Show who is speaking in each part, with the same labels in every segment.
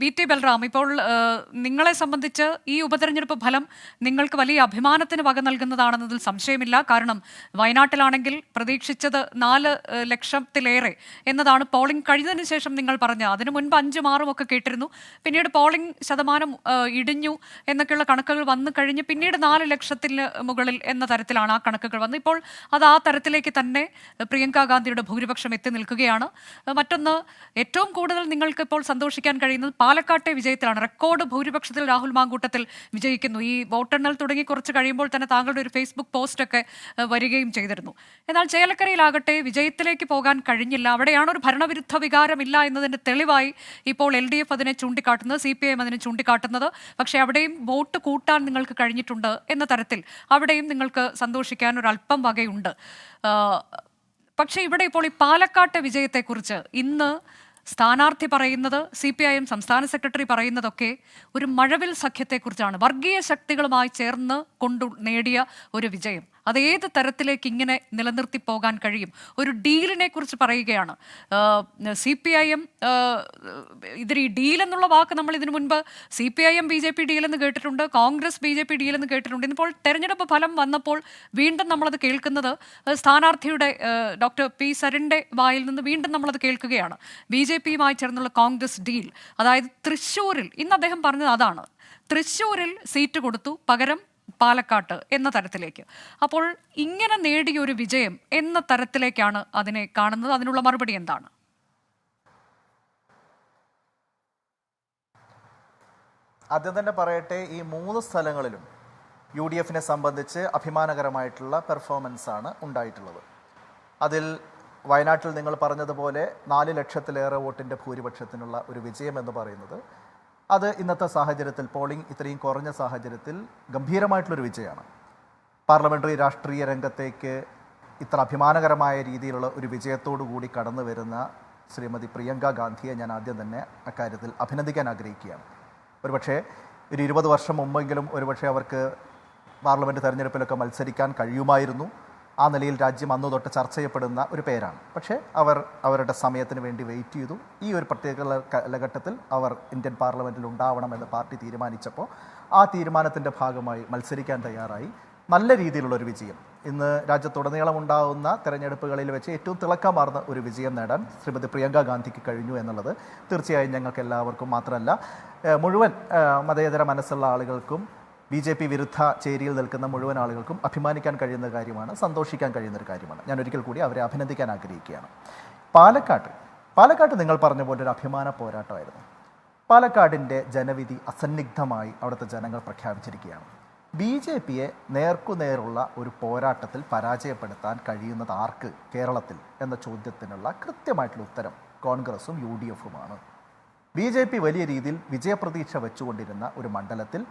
Speaker 1: V T Balram, ഇപ്പോൾ നിങ്ങളെ സംബന്ധിച്ച് ഈ ഉപതെരഞ്ഞെടുപ്പ് ഫലം നിങ്ങൾക്ക് വലിയ അഭിമാനത്തിന് വക നൽകുന്നതാണെന്നതിൽ സംശയമില്ല. കാരണം വയനാട്ടിലാണെങ്കിൽ പ്രതീക്ഷിച്ചത് 4 ലക്ഷത്തിലേറെ എന്നതാണ് പോളിംഗ് കഴിഞ്ഞതിന് ശേഷം നിങ്ങൾ പറഞ്ഞ. അതിനു മുൻപ് 5ഉം 6ഉം ഒക്കെ കേട്ടിരുന്നു. പിന്നീട് പോളിംഗ് ശതമാനം ഇടിഞ്ഞു എന്നൊക്കെയുള്ള കണക്കുകൾ വന്നു കഴിഞ്ഞ് പിന്നീട് 4 ലക്ഷത്തിന് മുകളിൽ എന്ന തരത്തിലാണ് ആ കണക്കുകൾ വന്നത്. ഇപ്പോൾ അത് ആ തരത്തിലേക്ക് തന്നെ പ്രിയങ്ക ഗാന്ധിയുടെ ഭൂരിപക്ഷം എത്തി നിൽക്കുകയാണ്. മറ്റൊന്ന്, ഏറ്റവും കൂടുതൽ നിങ്ങൾക്ക് ഇപ്പോൾ സന്തോഷിക്കാൻ കഴിയുന്നത് പാലക്കാട്ടെ വിജയത്തിലാണ്. റെക്കോർഡ് ഭൂരിപക്ഷത്തിൽ രാഹുൽ മാങ്കൂട്ടത്തിൽ വിജയിക്കുന്നു. ഈ വോട്ടെണ്ണൽ തുടങ്ങി കുറച്ച് കഴിയുമ്പോൾ തന്നെ താങ്കളുടെ ഒരു ഫേസ്ബുക്ക് പോസ്റ്റൊക്കെ വരികയും ചെയ്തിരുന്നു. എന്നാൽ ചേലക്കരയിലാകട്ടെ വിജയത്തിലേക്ക് പോകാൻ കഴിഞ്ഞില്ല. അവിടെയാണ് ഒരു ഭരണവിരുദ്ധ വികാരമില്ല എന്നതിൻ്റെ തെളിവായി ഇപ്പോൾ LDF അതിനെ ചൂണ്ടിക്കാട്ടുന്നത്, CPIM അതിനെ ചൂണ്ടിക്കാട്ടുന്നത്. പക്ഷേ അവിടെയും വോട്ട് കൂട്ടാൻ നിങ്ങൾക്ക് കഴിഞ്ഞിട്ടുണ്ട് എന്ന തരത്തിൽ അവിടെയും നിങ്ങൾക്ക് സന്തോഷിക്കാൻ ഒരല്പം വകയുണ്ട്. പക്ഷേ ഇവിടെ ഇപ്പോൾ ഈ പാലക്കാട്ടെ വിജയത്തെക്കുറിച്ച് ഇന്ന് സ്ഥാനാർത്ഥി പറയുന്നത്, CPIM സംസ്ഥാന സെക്രട്ടറി പറയുന്നതൊക്കെ ഒരു മഴവിൽ സഖ്യത്തെക്കുറിച്ചാണ്. വർഗീയ ശക്തികളുമായി ചേർന്ന് നേടിയ ഒരു വിജയം. അത് ഏത് തരത്തിലേക്ക് ഇങ്ങനെ നിലനിർത്തി പോകാൻ കഴിയും? ഒരു ഡീലിനെ കുറിച്ച് പറയുകയാണ് CPIM. ഇതിൽ ഈ ഡീൽ എന്നുള്ള വാക്ക് നമ്മൾ ഇതിനു മുൻപ് CPIM BJP ഡീലെന്ന് കേട്ടിട്ടുണ്ട്, കോൺഗ്രസ് BJP ഡീലെന്ന് കേട്ടിട്ടുണ്ട്. ഇന്നിപ്പോൾ തെരഞ്ഞെടുപ്പ് ഫലം വന്നപ്പോൾ വീണ്ടും നമ്മളത് കേൾക്കുന്നത് സ്ഥാനാർത്ഥിയുടെ ഡോക്ടർ P. സരിൻ്റെ വായിൽ നിന്ന് വീണ്ടും നമ്മളത് കേൾക്കുകയാണ്. BJPയുമായി ചേർന്നുള്ള കോൺഗ്രസ് ഡീൽ. അതായത് തൃശ്ശൂരിൽ ഇന്ന് അദ്ദേഹം പറഞ്ഞത് അതാണ്. തൃശ്ശൂരിൽ സീറ്റ് കൊടുത്തു, പകരം പാലക്കാട്ട് എന്ന തരത്തിലേക്ക്. അപ്പോൾ ഇങ്ങനെ നേടിയ ഒരു വിജയം എന്ന തരത്തിലേക്കാണ് അതിനെ കാണുന്നത്. അതിനുള്ള മറുപടി എന്താണ്?
Speaker 2: ആദ്യം തന്നെ പറയട്ടെ, ഈ 3 സ്ഥലങ്ങളിലും UDFനെ സംബന്ധിച്ച് അഭിമാനകരമായിട്ടുള്ള പെർഫോമൻസ് ആണ് ഉണ്ടായിട്ടുള്ളത്. അതിൽ വയനാട്ടിൽ നിങ്ങൾ പറഞ്ഞതുപോലെ 4 ലക്ഷത്തിലേറെ വോട്ടിൻ്റെ ഭൂരിപക്ഷത്തിനുള്ള ഒരു വിജയം എന്ന് പറയുന്നത്, അത് ഇന്നത്തെ സാഹചര്യത്തിൽ, പോളിംഗ് ഇത്രയും കുറഞ്ഞ സാഹചര്യത്തിൽ ഗംഭീരമായിട്ടുള്ളൊരു വിജയമാണ്. പാർലമെൻ്ററി രാഷ്ട്രീയ രംഗത്തേക്ക് ഇത്ര അഭിമാനകരമായ രീതിയിലുള്ള ഒരു വിജയത്തോടു കൂടി കടന്നു വരുന്ന ശ്രീമതി പ്രിയങ്ക ഗാന്ധിയെ ഞാൻ ആദ്യം തന്നെ അക്കാര്യത്തിൽ അഭിനന്ദിക്കാൻ ആഗ്രഹിക്കുകയാണ്. ഒരുപക്ഷെ ഒരു 20 വർഷം മുമ്പെങ്കിലും ഒരുപക്ഷെ അവർക്ക് പാർലമെൻറ്റ് തെരഞ്ഞെടുപ്പിലൊക്കെ മത്സരിക്കാൻ കഴിയുമായിരുന്നു. ആ നിലയിൽ രാജ്യം അന്നു തൊട്ട് ചർച്ച ചെയ്യപ്പെടുന്ന ഒരു പേരാണ്. പക്ഷേ അവർ അവരുടെ സമയത്തിന് വേണ്ടി വെയിറ്റ് ചെയ്തു. ഈ ഒരു പ്രത്യേക കാലഘട്ടത്തിൽ അവർ ഇന്ത്യൻ പാർലമെൻറ്റിൽ ഉണ്ടാവണമെന്ന് പാർട്ടി തീരുമാനിച്ചപ്പോൾ ആ തീരുമാനത്തിൻ്റെ ഭാഗമായി മത്സരിക്കാൻ തയ്യാറായി. നല്ല രീതിയിലുള്ളൊരു വിജയം ഇന്ന് രാജ്യത്തുടനീളം ഉണ്ടാകുന്ന തെരഞ്ഞെടുപ്പുകളിൽ വെച്ച് ഏറ്റവും തിളക്കമാർന്ന ഒരു വിജയം നേടാൻ ശ്രീമതി പ്രിയങ്ക ഗാന്ധിക്ക് കഴിഞ്ഞു എന്നുള്ളത് തീർച്ചയായും ഞങ്ങൾക്ക് എല്ലാവർക്കും മാത്രമല്ല, മുഴുവൻ മതേതര മനസ്സുള്ള ആളുകൾക്കും BJP വിരുദ്ധ ചേരിയിൽ നിൽക്കുന്ന മുഴുവൻ ആളുകൾക്കും അഭിമാനിക്കാൻ കഴിയുന്ന കാര്യമാണ്, സന്തോഷിക്കാൻ കഴിയുന്നൊരു കാര്യമാണ്. ഞാൻ ഒരിക്കൽ കൂടി അവരെ അഭിനന്ദിക്കാൻ ആഗ്രഹിക്കുകയാണ്. പാലക്കാട്ട് നിങ്ങൾ പറഞ്ഞ പോലെ ഒരു അഭിമാന പോരാട്ടമായിരുന്നു. പാലക്കാടിൻ്റെ ജനവിധി അസന്നിഗ്ധമായി അവിടുത്തെ ജനങ്ങൾ പ്രഖ്യാപിച്ചിരിക്കുകയാണ്. BJPയെ നേർക്കുനേറുള്ള ഒരു പോരാട്ടത്തിൽ പരാജയപ്പെടുത്താൻ കഴിയുന്നത് ആർക്ക് കേരളത്തിൽ എന്ന ചോദ്യത്തിനുള്ള കൃത്യമായിട്ടുള്ള ഉത്തരം കോൺഗ്രസും UDFുമാണ്. BJP വലിയ രീതിയിൽ വിജയപ്രതീക്ഷ വെച്ചുകൊണ്ടിരുന്ന ഒരു മണ്ഡലത്തിൽ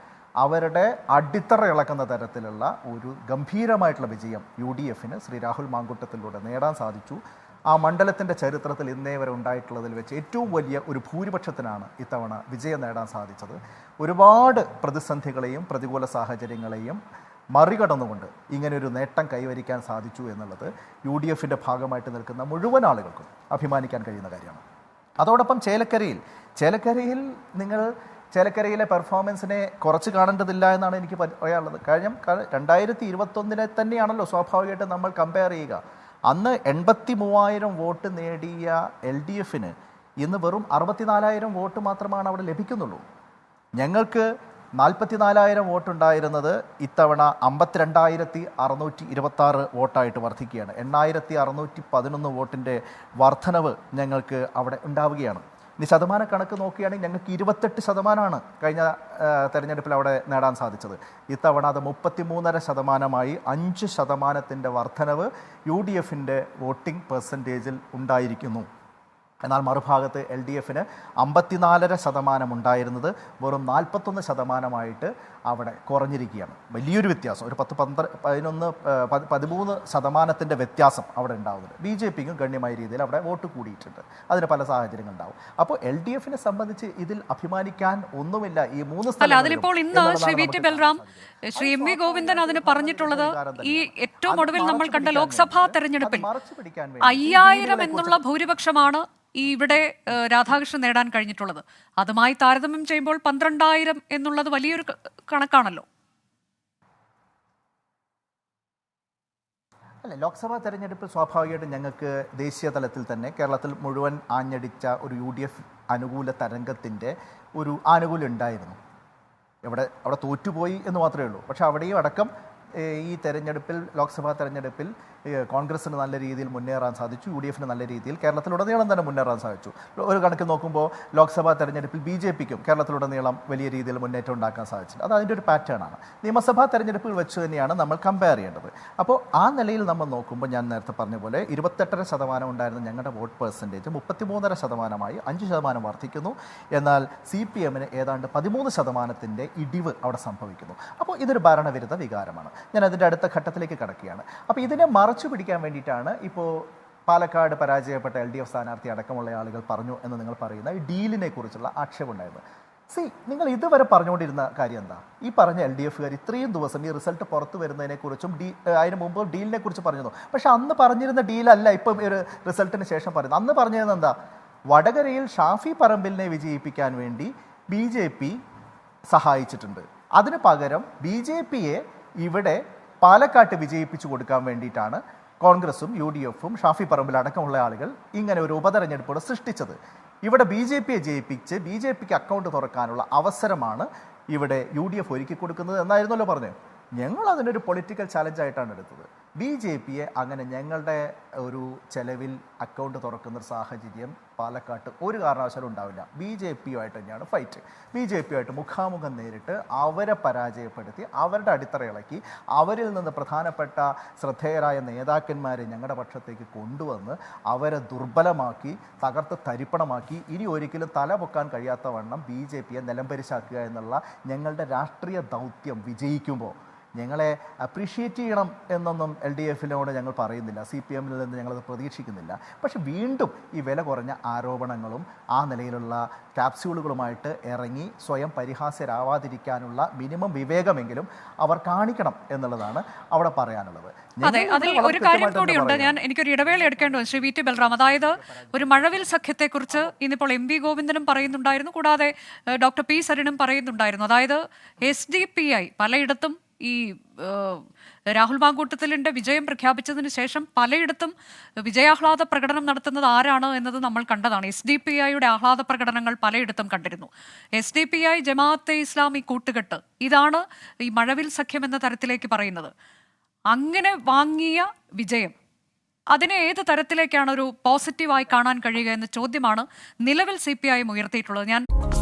Speaker 2: അവരുടെ അടിത്തറ ഇളക്കുന്ന തരത്തിലുള്ള ഒരു ഗംഭീരമായിട്ടുള്ള വിജയം UDFന് ശ്രീ രാഹുൽ മാങ്കൂട്ടത്തിലൂടെ നേടാൻ സാധിച്ചു. ആ മണ്ഡലത്തിൻ്റെ ചരിത്രത്തിൽ ഇന്നേ വരെ ഉണ്ടായിട്ടുള്ളതിൽ വെച്ച് ഏറ്റവും വലിയ ഒരു ഭൂരിപക്ഷത്തിനാണ് ഇത്തവണ വിജയം നേടാൻ സാധിച്ചത്. ഒരുപാട് പ്രതിസന്ധികളെയും പ്രതികൂല സാഹചര്യങ്ങളെയും മറികടന്നുകൊണ്ട് ഇങ്ങനെയൊരു നേട്ടം കൈവരിക്കാൻ സാധിച്ചു എന്നുള്ളത് UDFൻ്റെ ഭാഗമായിട്ട് നിൽക്കുന്ന മുഴുവൻ ആളുകൾക്കും അഭിമാനിക്കാൻ കഴിയുന്ന കാര്യമാണ്. അതോടൊപ്പം ചേലക്കരയിൽ നിങ്ങൾ ചേലക്കരയിലെ പെർഫോമൻസിനെ കുറച്ച് കാണേണ്ടതില്ല എന്നാണ് എനിക്ക് പറയാനുള്ളത്. കാര്യം 2021 തന്നെയാണല്ലോ സ്വാഭാവികമായിട്ട് നമ്മൾ കമ്പയർ ചെയ്യുക. അന്ന് 83,000 വോട്ട് നേടിയ LDFന് ഇന്ന് വെറും 64,000 വോട്ട് മാത്രമാണ് അവിടെ ലഭിക്കുന്നുള്ളൂ. ഞങ്ങൾക്ക് 44,000 വോട്ടുണ്ടായിരുന്നത് ഇത്തവണ 52,626 വോട്ടായിട്ട് വർദ്ധിക്കുകയാണ്. 8,611 വോട്ടിൻ്റെ വർധനവ് ഞങ്ങൾക്ക് അവിടെ ഉണ്ടാവുകയാണ്. ഇനി ശതമാന കണക്ക് നോക്കുകയാണെങ്കിൽ ഞങ്ങൾക്ക് 28% കഴിഞ്ഞ തെരഞ്ഞെടുപ്പിൽ അവിടെ നേടാൻ സാധിച്ചത്. ഇത്തവണ അത് 33.5%, 5% വർധനവ് UDFൻ്റെ വോട്ടിംഗ് പെർസെൻറ്റേജിൽ ഉണ്ടായിരിക്കുന്നു. എന്നാൽ മറുഭാഗത്ത് LDFന് 54% ഉണ്ടായിരുന്നത് വെറും 41% അവിടെ കുറഞ്ഞിരിക്കുകയാണ്. വലിയൊരു വ്യത്യാസം, ഒരു 13% വ്യത്യാസം അവിടെ ഉണ്ടാകുന്നുണ്ട്. BJPക്കും ഗണ്യമായ രീതിയിൽ അവിടെ വോട്ട് കൂടിയിട്ടുണ്ട്. അതിന് പല സാഹചര്യങ്ങളുണ്ടാവും. അപ്പോൾ LDFനെ സംബന്ധിച്ച് ഇതിൽ അഭിമാനിക്കാൻ ഒന്നുമില്ല. ഈ 3 സ്ഥലങ്ങളിൽ
Speaker 1: അതിലിപ്പോൾ ഇന്ന് Shri V T Balram, Shri MV Govindan അതിന് പറഞ്ഞിട്ടുള്ളത്, ഈ ഏറ്റവും ഒടുവിൽ നമ്മൾ കണ്ട ലോക്സഭാ തെരഞ്ഞെടുപ്പിൽ 5,000 എന്നുള്ള ഭൂരിപക്ഷമാണ് ഈ ഇവിടെ രാധാകൃഷ്ണൻ നേടാൻ കഴിഞ്ഞിട്ടുള്ളത്. അതുമായി താരതമ്യം ചെയ്യുമ്പോൾ 12,000 എന്നുള്ളത് വലിയൊരു കണക്കാണല്ലോ.
Speaker 2: അല്ല, ലോക്സഭാ തെരഞ്ഞെടുപ്പ് സ്വാഭാവികമായിട്ടും ഞങ്ങൾക്ക് ദേശീയ തലത്തിൽ തന്നെ കേരളത്തിൽ മുഴുവൻ ആഞ്ഞടിച്ച ഒരു UDF അനുകൂല തരംഗത്തിൻ്റെ ഒരു ആനുകൂല്യം ഉണ്ടായിരുന്നു. അവിടെ തോറ്റുപോയി എന്ന് മാത്രമേ ഉള്ളൂ. പക്ഷേ അവിടെയും അടക്കം ഈ തെരഞ്ഞെടുപ്പിൽ, ലോക്സഭാ തെരഞ്ഞെടുപ്പിൽ കോൺഗ്രസിന് നല്ല രീതിയിൽ മുന്നേറാൻ സാധിച്ചു, UDFന് നല്ല രീതിയിൽ കേരളത്തിലുടനീളം തന്നെ മുന്നേറാൻ സാധിച്ചു. ഒരു കണക്ക് നോക്കുമ്പോൾ ലോക്സഭാ തെരഞ്ഞെടുപ്പിൽ BJPക്കും കേരളത്തിലുടനീളം വലിയ രീതിയിൽ മുന്നേറ്റം ഉണ്ടാക്കാൻ സാധിച്ചിട്ടുണ്ട്. അത് അതിൻ്റെ ഒരു പാറ്റേൺ ആണ്. നിയമസഭാ തെരഞ്ഞെടുപ്പുകൾ വെച്ച് തന്നെയാണ് നമ്മൾ കമ്പയർ ചെയ്യേണ്ടത്. അപ്പോൾ ആ നിലയിൽ നമ്മൾ നോക്കുമ്പോൾ ഞാൻ നേരത്തെ പറഞ്ഞ പോലെ 28.5% ഉണ്ടായിരുന്ന ഞങ്ങളുടെ വോട്ട് പെർസെൻറ്റേജ് 33.5%, 5% വർദ്ധിക്കുന്നു. എന്നാൽ CPMന് ഏതാണ്ട് 13% ഇടിവ് അവിടെ സംഭവിക്കുന്നു. അപ്പോൾ ഇതൊരു ഭരണവിരുദ്ധ വികാരമാണ്. ഞാൻ അതിൻ്റെ അടുത്ത ഘട്ടത്തിലേക്ക് കടക്കുകയാണ്. അപ്പോൾ ഇതിനെ മറച്ചു പിടിക്കാൻ വേണ്ടിയിട്ടാണ് ഇപ്പോൾ പാലക്കാട് പരാജയപ്പെട്ട LDF സ്ഥാനാർത്ഥി അടക്കമുള്ള ആളുകൾ പറഞ്ഞു എന്ന് നിങ്ങൾ പറയുന്ന ഈ ഡീലിനെ കുറിച്ചുള്ള ആക്ഷേപം ഉണ്ടായിരുന്നു. നിങ്ങൾ ഇതുവരെ പറഞ്ഞുകൊണ്ടിരുന്ന കാര്യം എന്താ? ഈ പറഞ്ഞ LDFകാർ ഇത്രയും ദിവസം ഈ റിസൾട്ട് പുറത്തു വരുന്നതിനെക്കുറിച്ചും അതിന് മുമ്പ് ഡീലിനെ കുറിച്ച് പറഞ്ഞിരുന്നു. പക്ഷെ അന്ന് പറഞ്ഞിരുന്ന ഡീലല്ല ഇപ്പം ഒരു റിസൾട്ടിന് ശേഷം പറയുന്നത്. അന്ന് പറഞ്ഞിരുന്നത് എന്താ? വടകരയിൽ ഷാഫി പറമ്പിലിനെ വിജയിപ്പിക്കാൻ വേണ്ടി BJP സഹായിച്ചിട്ടുണ്ട്. അതിന് പകരം BJPയെ ഇവിടെ പാലക്കാട്ട് വിജയിപ്പിച്ചു കൊടുക്കാൻ വേണ്ടിയിട്ടാണ് കോൺഗ്രസും UDFും ഷാഫി പറമ്പിൽ അടക്കമുള്ള ആളുകൾ ഇങ്ങനെ ഒരു ഉപതെരഞ്ഞെടുപ്പോടെ സൃഷ്ടിച്ചത്. ഇവിടെ BJPയെ ജയിപ്പിച്ച് BJPക്ക് അക്കൗണ്ട് തുറക്കാനുള്ള അവസരമാണ് ഇവിടെ UDF ഒരുക്കി കൊടുക്കുന്നത് എന്നായിരുന്നല്ലോ പറഞ്ഞത്. ഞങ്ങൾ അതിനൊരു പൊളിറ്റിക്കൽ ചലഞ്ചായിട്ടാണ് എടുത്തത്. BJPയെ അങ്ങനെ ഞങ്ങളുടെ ഒരു ചെലവിൽ അക്കൗണ്ട് തുറക്കുന്ന ഒരു സാഹചര്യം പാലക്കാട്ട് ഒരു കാരണവശാലും ഉണ്ടാവില്ല. BJPയുമായിട്ട് തന്നെയാണ് ഫൈറ്റ്. BJPയുമായിട്ട് മുഖാമുഖം നേരിട്ട് അവരെ പരാജയപ്പെടുത്തി, അവരുടെ അടിത്തറ ഇളക്കി, അവരിൽ നിന്ന് പ്രധാനപ്പെട്ട ശ്രദ്ധേയരായ നേതാക്കന്മാരെ ഞങ്ങളുടെ പക്ഷത്തേക്ക് കൊണ്ടുവന്ന് അവരെ ദുർബലമാക്കി, തകർത്ത് തരിപ്പണമാക്കി, ഇനി ഒരിക്കലും തല പൊക്കാൻ കഴിയാത്ത വണ്ണം BJPയെ നിലംപരിശാക്കുക എന്നുള്ള ഞങ്ങളുടെ രാഷ്ട്രീയ ദൗത്യം വിജയിക്കുമ്പോൾ ഞങ്ങളെ അപ്രീഷിയേറ്റ് ചെയ്യണം എന്നൊന്നും LDFിനോട് ഞങ്ങൾ പറയുന്നില്ല, CPMൽ നിന്ന് ഞങ്ങളത് പ്രതീക്ഷിക്കുന്നില്ല. പക്ഷെ വീണ്ടും ഈ വില കുറഞ്ഞ ആരോപണങ്ങളും ആ നിലയിലുള്ള ക്യാപ്സ്യൂളുകളുമായിട്ട് ഇറങ്ങി സ്വയം പരിഹാസ്യരാവാതിരിക്കാനുള്ള മിനിമം വിവേകമെങ്കിലും അവർ കാണിക്കണം എന്നുള്ളതാണ് അവിടെ പറയാനുള്ളത്.
Speaker 1: അതെ, അതിൽ ഒരു കാര്യം കൂടിയുണ്ട്. എനിക്കൊരു ഇടവേള എടുക്കേണ്ടത് ശ്രീ VT ബൽറാം. അതായത് ഒരു മഴവിൽ സഖ്യത്തെക്കുറിച്ച് ഇന്നിപ്പോൾ MV ഗോവിന്ദനും പറയുന്നുണ്ടായിരുന്നു, കൂടാതെ ഡോക്ടർ P സരിനും പറയുന്നുണ്ടായിരുന്നു. അതായത് SDPI പലയിടത്തും ഈ രാഹുൽ മാങ്കൂട്ടത്തിലിന്റെ വിജയം പ്രഖ്യാപിച്ചതിന് ശേഷം പലയിടത്തും വിജയാഹ്ലാദ പ്രകടനം നടത്തുന്നത് ആരാണ് എന്നത് നമ്മൾ കണ്ടതാണ്. SDPIയുടെ ആഹ്ലാദ പ്രകടനങ്ങൾ പലയിടത്തും കണ്ടിരുന്നു. SDPI ജമാഅത്തെ ഇസ്ലാമി കൂട്ടുകെട്ട്, ഇതാണ് ഈ മഴവിൽ സഖ്യം എന്ന തരത്തിലേക്ക് പറയുന്നത്. അങ്ങനെ വാങ്ങിയ വിജയം, അതിനെ ഏത് തരത്തിലേക്കാണ് ഒരു പോസിറ്റീവായി കാണാൻ കഴിയുക എന്ന ചോദ്യമാണ് നിലവിൽ CPI ഉയർത്തിയിട്ടുള്ളത്.